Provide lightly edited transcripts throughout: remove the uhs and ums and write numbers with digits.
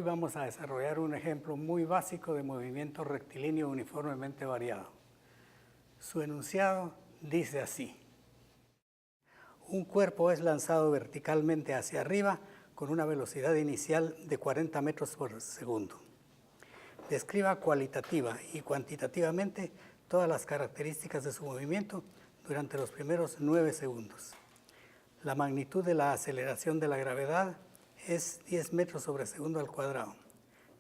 Hoy vamos a desarrollar un ejemplo muy básico de movimiento rectilíneo uniformemente variado. Su enunciado dice así: un cuerpo es lanzado verticalmente hacia arriba con una velocidad inicial de 40 metros por segundo. Describa cualitativa y cuantitativamente todas las características de su movimiento durante los primeros 9 segundos. La magnitud de la aceleración de la gravedad es 10 metros sobre segundo al cuadrado.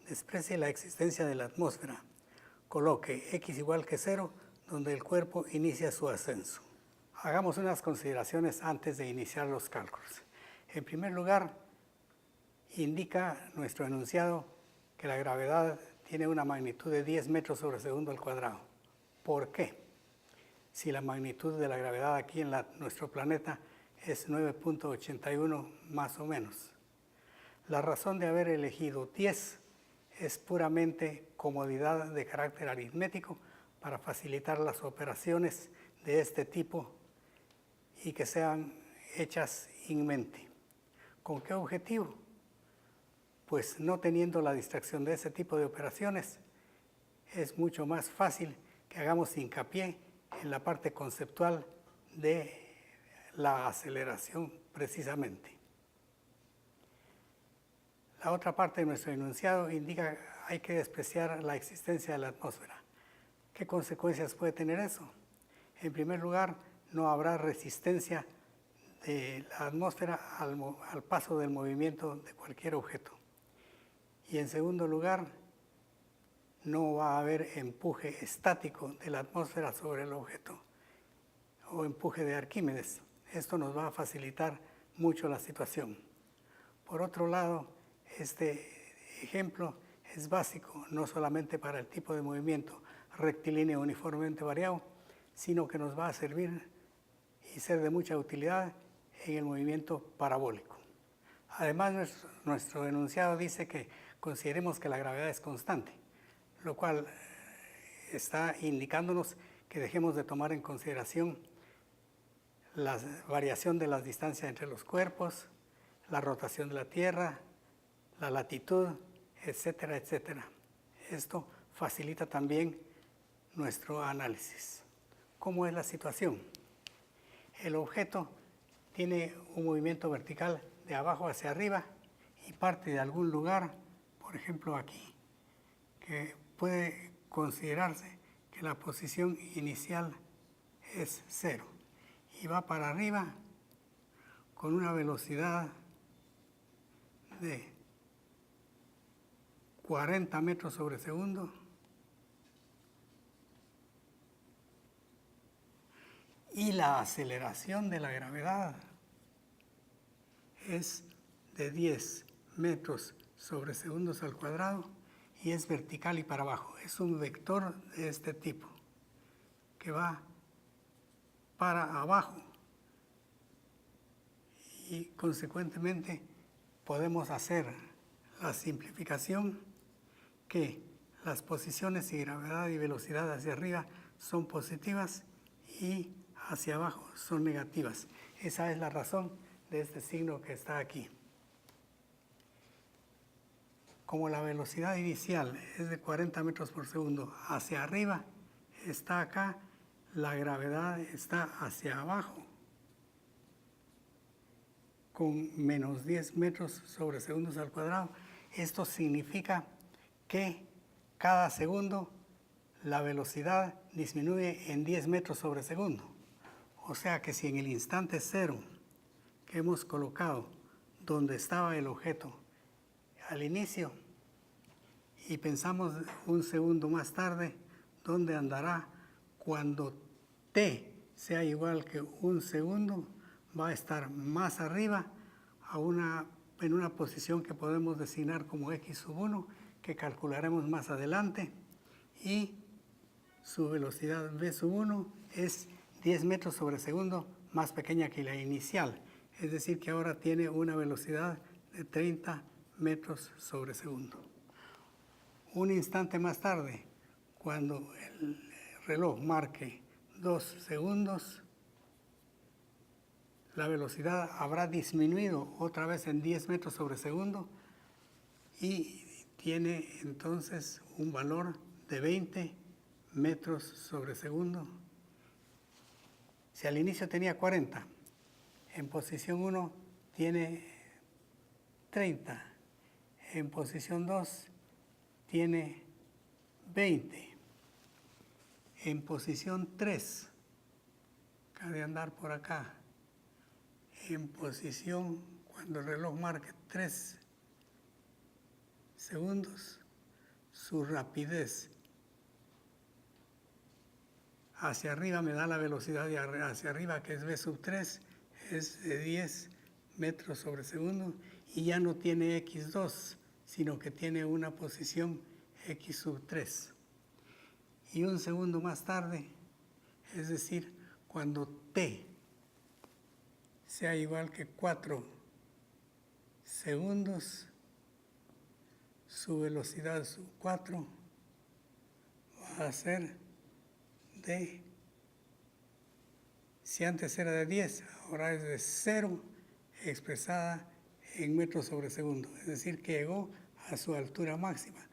Desprecie la existencia de la atmósfera. Coloque x igual que 0 donde el cuerpo inicia su ascenso. Hagamos unas consideraciones antes de iniciar los cálculos. En primer lugar, indica nuestro enunciado que la gravedad tiene una magnitud de 10 metros sobre segundo al cuadrado. ¿Por qué? Si la magnitud de la gravedad aquí en nuestro planeta es 9.81 más o menos. La razón de haber elegido 10 es puramente comodidad de carácter aritmético para facilitar las operaciones de este tipo y que sean hechas in mente. ¿Con qué objetivo? Pues no teniendo la distracción de ese tipo de operaciones, es mucho más fácil que hagamos hincapié en la parte conceptual de la aceleración precisamente. La otra parte de nuestro enunciado indica que hay que despreciar la existencia de la atmósfera. ¿Qué consecuencias puede tener eso? En primer lugar, no habrá resistencia de la atmósfera al paso del movimiento de cualquier objeto. Y en segundo lugar, no va a haber empuje estático de la atmósfera sobre el objeto o empuje de Arquímedes. Esto nos va a facilitar mucho la situación. Por otro lado, este ejemplo es básico no solamente para el tipo de movimiento rectilíneo uniformemente variado, sino que nos va a servir y ser de mucha utilidad en el movimiento parabólico. Además, nuestro enunciado dice que consideremos que la gravedad es constante, lo cual está indicándonos que dejemos de tomar en consideración la variación de las distancias entre los cuerpos, la rotación de la Tierra, la latitud, etcétera, etcétera. Esto facilita también nuestro análisis. ¿Cómo es la situación? El objeto tiene un movimiento vertical de abajo hacia arriba y parte de algún lugar, por ejemplo aquí, que puede considerarse que la posición inicial es 0 y va para arriba con una velocidad de 40 metros sobre segundo y la aceleración de la gravedad es de 10 metros sobre segundos al cuadrado y es vertical y para abajo. Es un vector de este tipo que va para abajo y consecuentemente podemos hacer la simplificación que las posiciones y gravedad y velocidad hacia arriba son positivas y hacia abajo son negativas. Esa es la razón de este signo que está aquí. Como la velocidad inicial es de 40 metros por segundo hacia arriba, está acá, la gravedad está hacia abajo con menos 10 metros sobre segundos al cuadrado. Esto significa que cada segundo la velocidad disminuye en 10 metros sobre segundo. O sea que si en el instante 0 que hemos colocado donde estaba el objeto al inicio y pensamos un segundo más tarde dónde andará cuando t sea igual que un segundo, va a estar más arriba en una posición que podemos designar como x sub 1, que calcularemos más adelante, y su velocidad v sub 1 es 10 metros sobre segundo más pequeña que la inicial, es decir que ahora tiene una velocidad de 30 metros sobre segundo. Un instante más tarde, cuando el reloj marque 2 segundos, la velocidad habrá disminuido otra vez en 10 metros sobre segundo y tiene entonces un valor de 20 metros sobre segundo. Si al inicio tenía 40, en posición 1 tiene 30, en posición 2 tiene 20, en posición 3, acaba de andar por acá, en posición, cuando el reloj marque 3 segundos, su rapidez hacia arriba me da la velocidad de hacia arriba, que es v sub 3, es de 10 metros sobre segundo, y ya no tiene x2, sino que tiene una posición x sub 3. Y un segundo más tarde, es decir, cuando t sea igual que 4 segundos, su velocidad sub 4 va a ser de, si antes era de 10, ahora es de 0, expresada en metros sobre segundo. Es decir, que llegó a su altura máxima,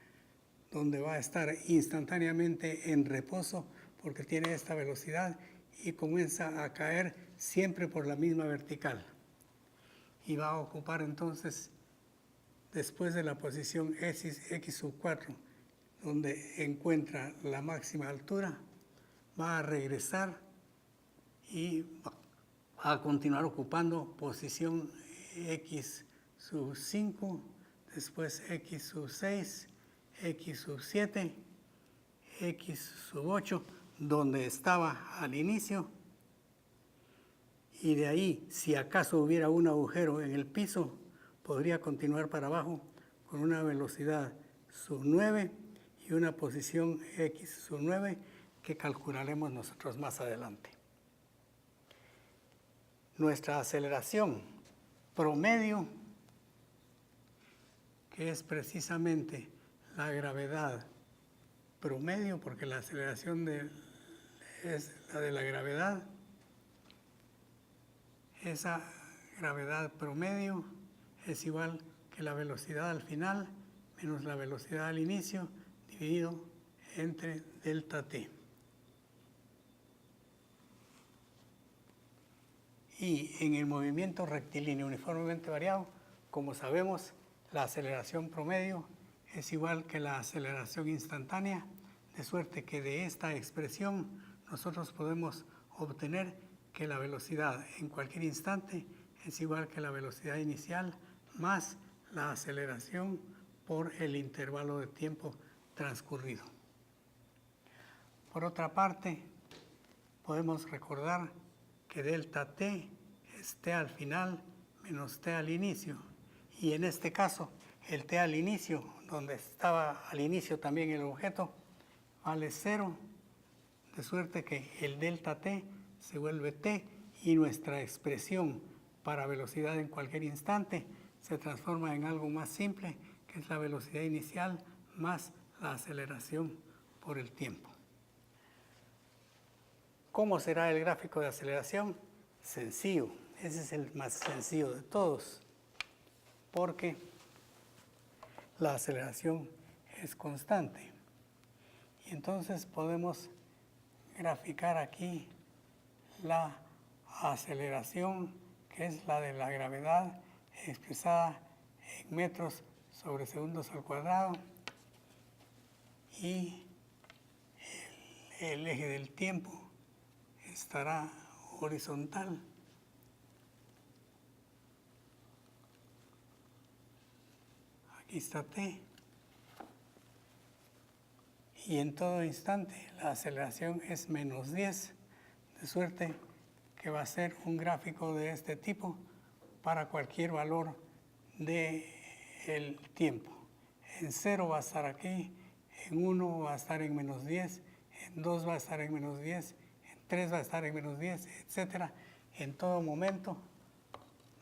donde va a estar instantáneamente en reposo porque tiene esta velocidad y comienza a caer siempre por la misma vertical. Y va a ocupar entonces, después de la posición x sub 4, donde encuentra la máxima altura, va a regresar y va a continuar ocupando posición x sub 5, después x sub 6, x sub 7, x sub 8, donde estaba al inicio, y de ahí, si acaso hubiera un agujero en el piso, podría continuar para abajo con una velocidad sub 9 y una posición x sub 9 que calcularemos nosotros más adelante. Nuestra aceleración promedio, que es precisamente la gravedad promedio, porque la aceleración es la de la gravedad, esa gravedad promedio es igual que la velocidad al final menos la velocidad al inicio dividido entre delta t. Y en el movimiento rectilíneo uniformemente variado, como sabemos, la aceleración promedio es igual que la aceleración instantánea, de suerte que de esta expresión nosotros podemos obtener que la velocidad en cualquier instante es igual que la velocidad inicial más la aceleración por el intervalo de tiempo transcurrido. Por otra parte, podemos recordar que delta t es t al final menos t al inicio. Y en este caso, el t al inicio, donde estaba al inicio también el objeto, vale 0, de suerte que el delta t se vuelve t y nuestra expresión para velocidad en cualquier instante se transforma en algo más simple, que es la velocidad inicial más la aceleración por el tiempo. ¿Cómo será el gráfico de aceleración? Sencillo, ese es el más sencillo de todos, porque la aceleración es constante. Y entonces podemos graficar aquí la aceleración, que es la de la gravedad expresada en metros sobre segundos al cuadrado, y el eje del tiempo estará horizontal. Aquí está t. Y en todo instante la aceleración es menos 10, de suerte que va a ser un gráfico de este tipo para cualquier valor del tiempo. En 0 va a estar aquí, en 1 va a estar en menos 10, en 2 va a estar en menos 10, en 3 va a estar en menos 10, etc. En todo momento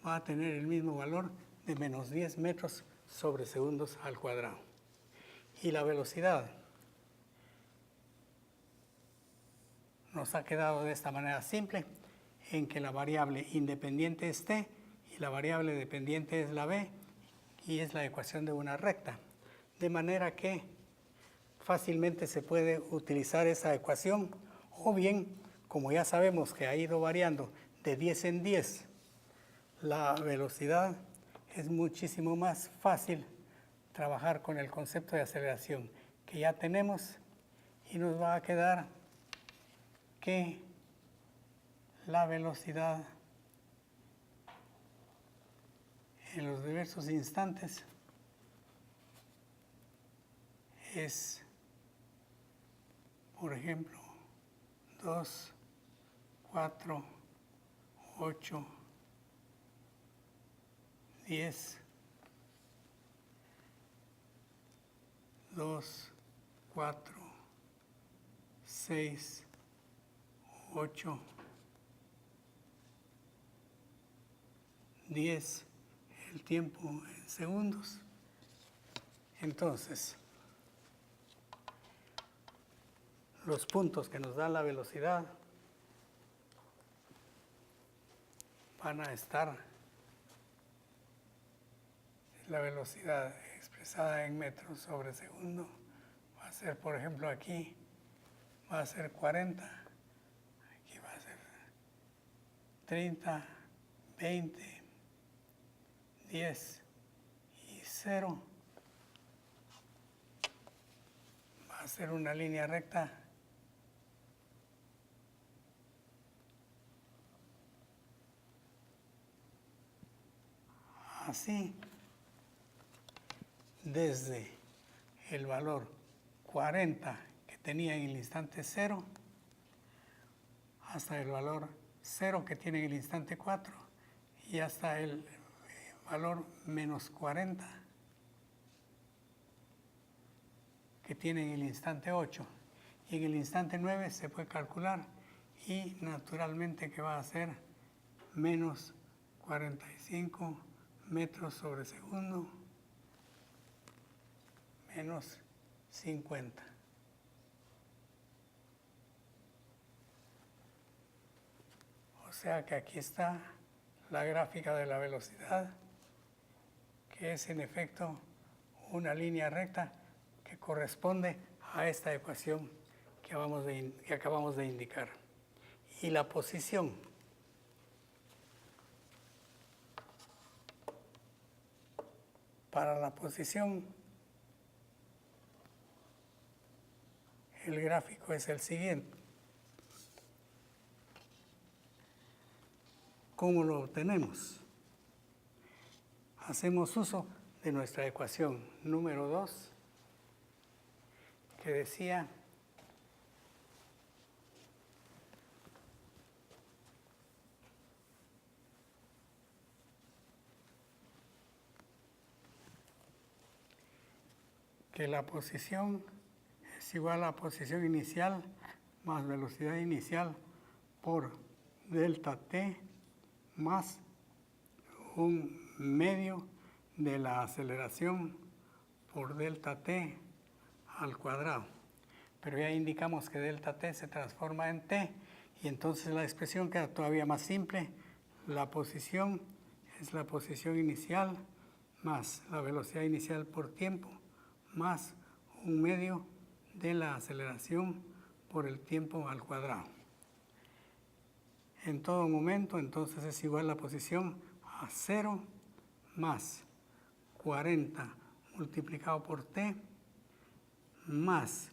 va a tener el mismo valor de menos 10 metros sobre segundos al cuadrado. Y la velocidad nos ha quedado de esta manera simple, en que la variable independiente es t y la variable dependiente es la b, y es la ecuación de una recta, de manera que fácilmente se puede utilizar esa ecuación, o bien, como ya sabemos que ha ido variando de 10 en 10, la velocidad, es muchísimo más fácil trabajar con el concepto de aceleración que ya tenemos, y nos va a quedar que la velocidad en los diversos instantes es, por ejemplo, 2, 4, 8, 10, 2, 4, 6, 8, 10, el tiempo en segundos. Entonces, los puntos que nos dan la velocidad van a estar, la velocidad expresada en metros sobre segundo va a ser, por ejemplo, aquí va a ser 40, aquí va a ser 30, 20, 10 y 0. Va a ser una línea recta así, desde el valor 40 que tenía en el instante 0 hasta el valor 0 que tiene en el instante 4 y hasta el valor menos 40 que tiene en el instante 8. Y en el instante 9 se puede calcular, y naturalmente que va a ser menos 45 metros sobre segundo menos 50. O sea que aquí está la gráfica de la velocidad, que es en efecto una línea recta que corresponde a esta ecuación que acabamos de indicar. Y la posición para la posición, el gráfico es el siguiente. ¿Cómo lo obtenemos? Hacemos uso de nuestra ecuación número 2, que decía que la posición es igual a posición inicial más velocidad inicial por delta t más un medio de la aceleración por delta t al cuadrado. Pero ya indicamos que delta t se transforma en t, y entonces la expresión queda todavía más simple. La posición es la posición inicial más la velocidad inicial por tiempo más un medio de la aceleración por el tiempo al cuadrado. En todo momento, entonces, es igual la posición a 0 más 40 multiplicado por t más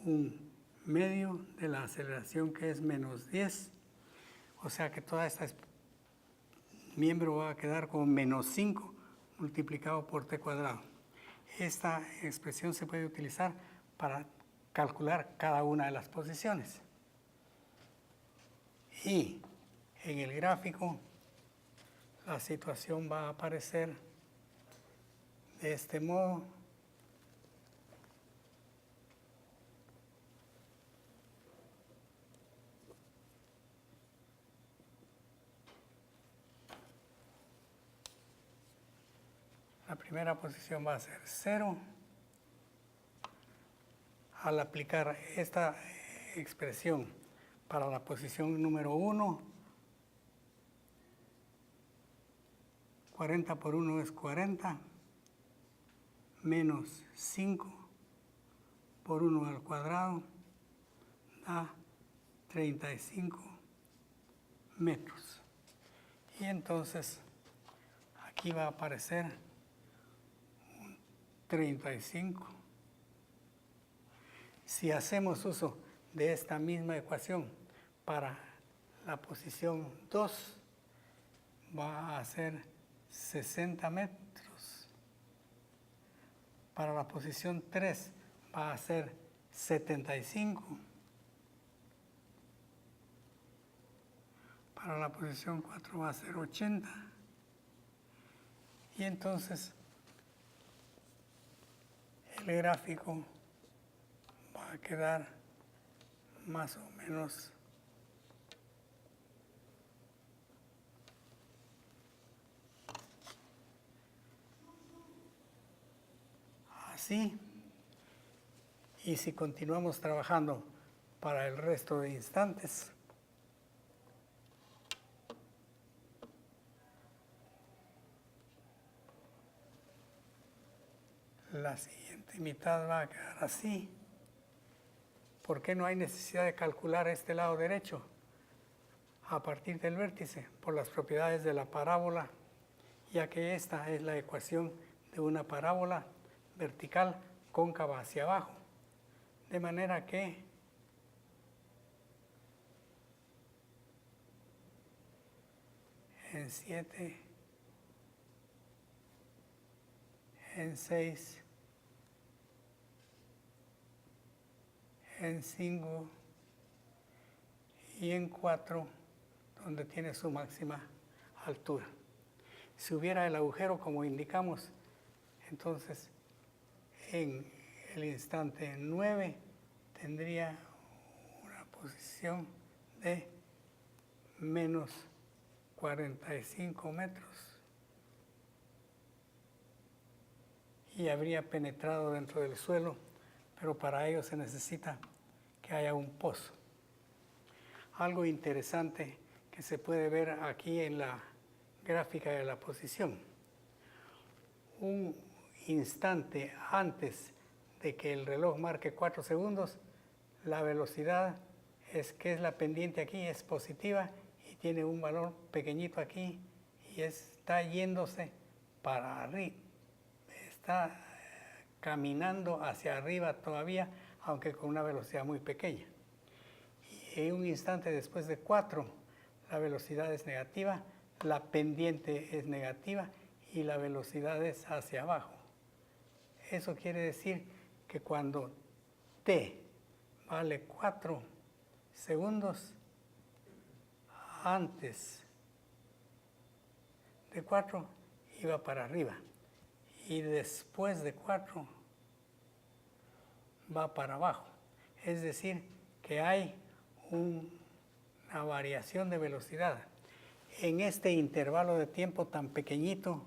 un medio de la aceleración, que es menos 10. O sea que toda esta miembro va a quedar como menos 5 multiplicado por t cuadrado. Esta expresión se puede utilizar para calcular cada una de las posiciones. Y en el gráfico la situación va a aparecer de este modo. La primera posición va a ser 0. Al aplicar esta expresión para la posición número 1, 40 por 1 es 40, menos 5 por 1 al cuadrado da 35 metros. Y entonces aquí va a aparecer un 35. Si hacemos uso de esta misma ecuación para la posición 2, va a ser 60 metros. Para la posición 3 va a ser 75. Para la posición 4 va a ser 80. Y entonces el gráfico va a quedar más o menos así. Y si continuamos trabajando para el resto de instantes, la siguiente mitad va a quedar así. ¿Por qué no hay necesidad de calcular este lado derecho a partir del vértice? Por las propiedades de la parábola, ya que esta es la ecuación de una parábola vertical cóncava hacia abajo. De manera que en 7, en 6, en 5 y en 4, donde tiene su máxima altura. Si hubiera el agujero como indicamos, entonces en el instante 9 tendría una posición de menos 45 metros y habría penetrado dentro del suelo, pero para ello se necesita que haya un pozo. Algo interesante que se puede ver aquí en la gráfica de la posición. Un instante antes de que el reloj marque 4 segundos, la velocidad que es la pendiente aquí, es positiva y tiene un valor pequeñito aquí y está yéndose para arriba. Está caminando hacia arriba todavía, aunque con una velocidad muy pequeña. Y en un instante después de 4, la velocidad es negativa, la pendiente es negativa y la velocidad es hacia abajo. Eso quiere decir que cuando t vale 4 segundos, antes de 4 iba para arriba y después de 4 va para abajo. Es decir, que hay una variación de velocidad en este intervalo de tiempo tan pequeñito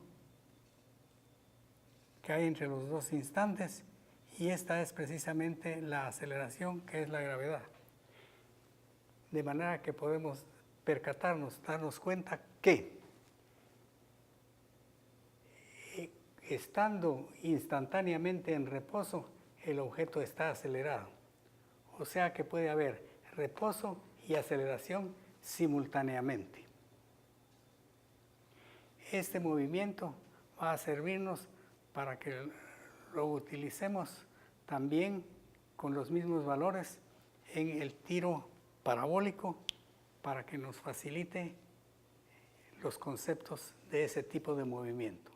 que hay entre los dos instantes, y esta es precisamente la aceleración, que es la gravedad. De manera que podemos percatarnos, darnos cuenta que estando instantáneamente en reposo, el objeto está acelerado. O sea que puede haber reposo y aceleración simultáneamente. Este movimiento va a servirnos para que lo utilicemos también con los mismos valores en el tiro parabólico para que nos facilite los conceptos de ese tipo de movimiento.